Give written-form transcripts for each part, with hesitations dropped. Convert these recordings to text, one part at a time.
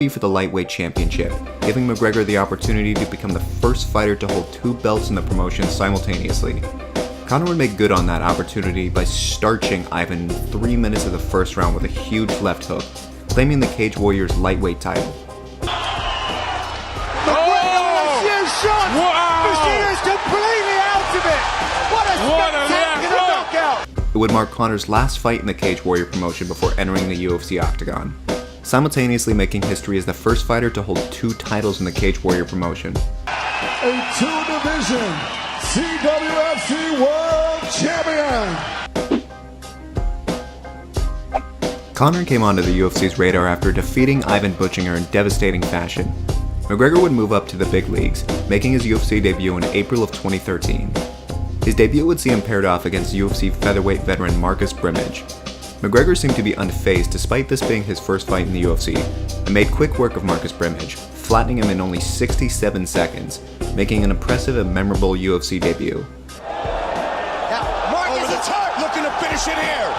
for the lightweight championship, giving McGregor the opportunity to become the first fighter to hold 2 belts in the promotion simultaneously. Conor would make good on that opportunity by starching Ivan in 3 minutes of the first round with a huge left hook, claiming the Cage Warriors lightweight title. It would mark Conor's last fight in the Cage Warrior promotion before entering the UFC octagon, simultaneously making history as the first fighter to hold 2 titles in the Cage Warrior promotion. A 2-division CWFC World Champion! Conor came onto the UFC's radar after defeating Ivan Buchinger in devastating fashion. McGregor would move up to the big leagues, making his UFC debut in April of 2013. His debut would see him paired off against UFC featherweight veteran Marcus Brimage. McGregor seemed to be unfazed despite this being his first fight in the UFC, and made quick work of Marcus Brimage, flattening him in only 67 seconds, making an impressive and memorable UFC debut. Now, Marcus is hurt, looking to finish it here.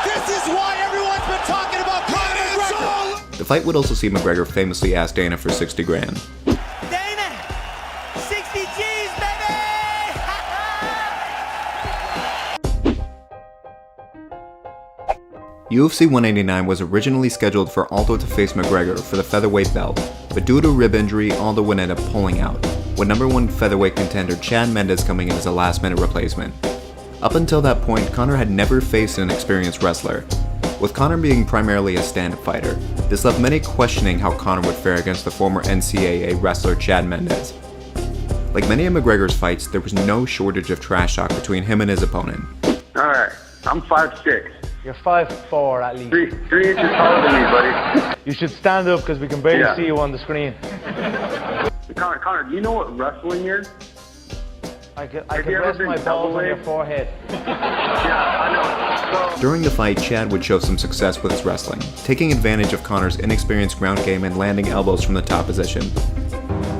This is why everyone's been talking about Conor McGregor. The fight would also see McGregor famously ask Dana for 60 grand. Dana, 60 G's, baby! UFC 189 was originally scheduled for Aldo to face McGregor for the featherweight belt, but due to a rib injury, Aldo would end up pulling out, with #1 featherweight contender Chad Mendes coming in as a last-minute replacement. Up until that point, Conor had never faced an experienced wrestler. With Conor being primarily a stand-up fighter, this left many questioning how Conor would fare against the former NCAA wrestler Chad Mendes. Like many of McGregor's fights, there was no shortage of trash talk between him and his opponent. Alright, I'm 5'6". You're 5'4" at least. 3 inches taller than me, buddy. You should stand up because we can barely see you on the screen. Conor, do you know what wrestling is? I could rest my balls on your forehead. Yeah, I know. So, During the fight, Chad would show some success with his wrestling, taking advantage of Conor's inexperienced ground game and landing elbows from the top position.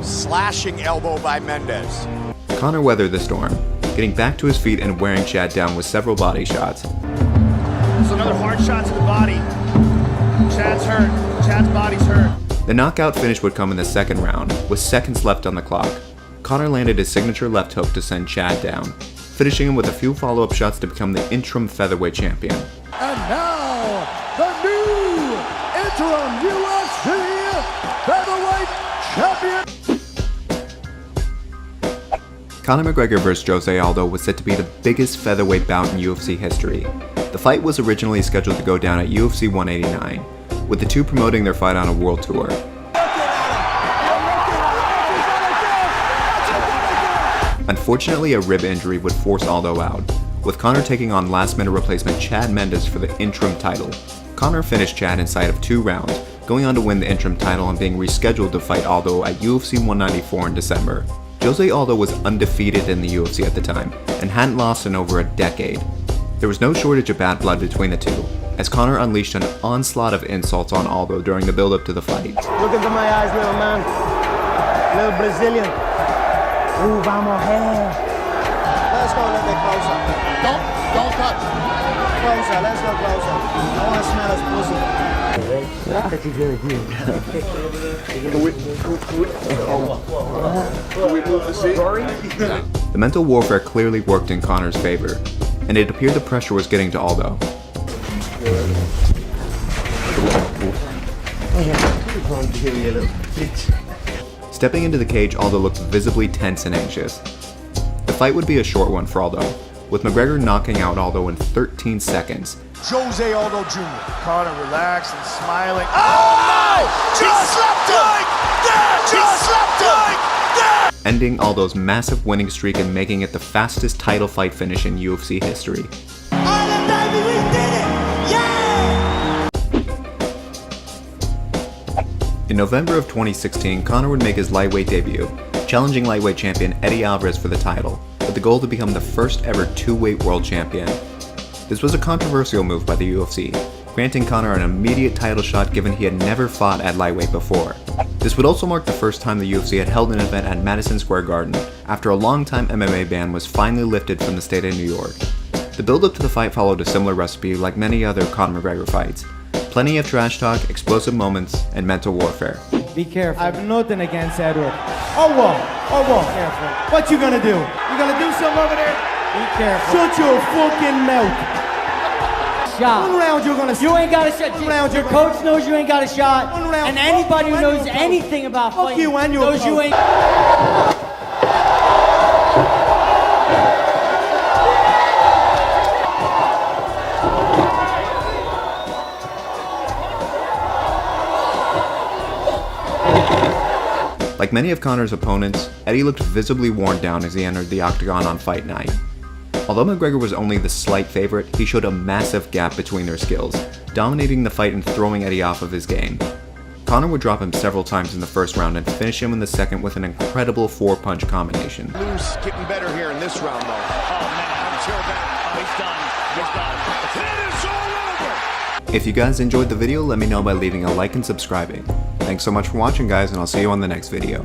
Slashing elbow by Mendes. Conor weathered the storm, getting back to his feet and wearing Chad down with several body shots. So another hard shot to the body. Chad's hurt. Chad's body's hurt. The knockout finish would come in the second round, with seconds left on the clock. Conor landed his signature left hook to send Chad down, finishing him with a few follow-up shots to become the interim featherweight champion. And now, the new interim UFC Featherweight Champion! Conor McGregor vs. Jose Aldo was set to be the biggest featherweight bout in UFC history. The fight was originally scheduled to go down at UFC 189, with the two promoting their fight on a world tour. Unfortunately, a rib injury would force Aldo out, with Conor taking on last-minute replacement Chad Mendes for the interim title. Conor finished Chad inside of 2 rounds, going on to win the interim title and being rescheduled to fight Aldo at UFC 194 in December. Jose Aldo was undefeated in the UFC at the time, and hadn't lost in over a decade. There was no shortage of bad blood between the two, as Conor unleashed an onslaught of insults on Aldo during the build-up to the fight. Look into my eyes, little man. Little Brazilian. Ooh, vamos here. Let's go a little bit closer. Don't touch. Closer, let's go closer. I want to smell his pussy. can we move the seat? The mental warfare clearly worked in Conor's favor, and it appeared the pressure was getting to Aldo. Stepping into the cage, Aldo looked visibly tense and anxious. The fight would be a short one for Aldo, with McGregor knocking out Aldo in 13 seconds. Jose Aldo Jr. Conor relaxed and smiling. Oh no! Just slept him! Just slept him! Ending Aldo's massive winning streak and making it the fastest title fight finish in UFC history. Aldo, baby, we did it! Yeah! In November of 2016, Conor would make his lightweight debut, challenging lightweight champion Eddie Alvarez for the title, with the goal to become the first ever 2-weight world champion. This was a controversial move by the UFC, granting Conor an immediate title shot given he had never fought at lightweight before. This would also mark the first time the UFC had held an event at Madison Square Garden, after a long-time MMA ban was finally lifted from the state of New York. The build-up to the fight followed a similar recipe like many other Conor McGregor fights, Plenty of trash talk, explosive moments, and mental warfare. Be careful. I have nothing against Edward. Oh, whoa. Oh, whoa. Careful. What you gonna do? You gonna do something over there? Be careful. Shut your fucking mouth. Shot. One round you're gonna. You ain't got a shot. Your coach knows you ain't got a shot. One round. And anybody who knows anything about Fuck fighting you and your knows you coach. ain't. Like many of Conor's opponents, Eddie looked visibly worn down as he entered the octagon on fight night. Although McGregor was only the slight favorite, he showed a massive gap between their skills, dominating the fight and throwing Eddie off of his game. Conor would drop him several times in the first round and finish him in the second with an incredible 4-punch combination. Loose, getting better here in this round, though. Oh, man, until that. Oh, he's done. It is all over. If you guys enjoyed the video, let me know by leaving a like and subscribing. Thanks so much for watching, guys, and I'll see you on the next video.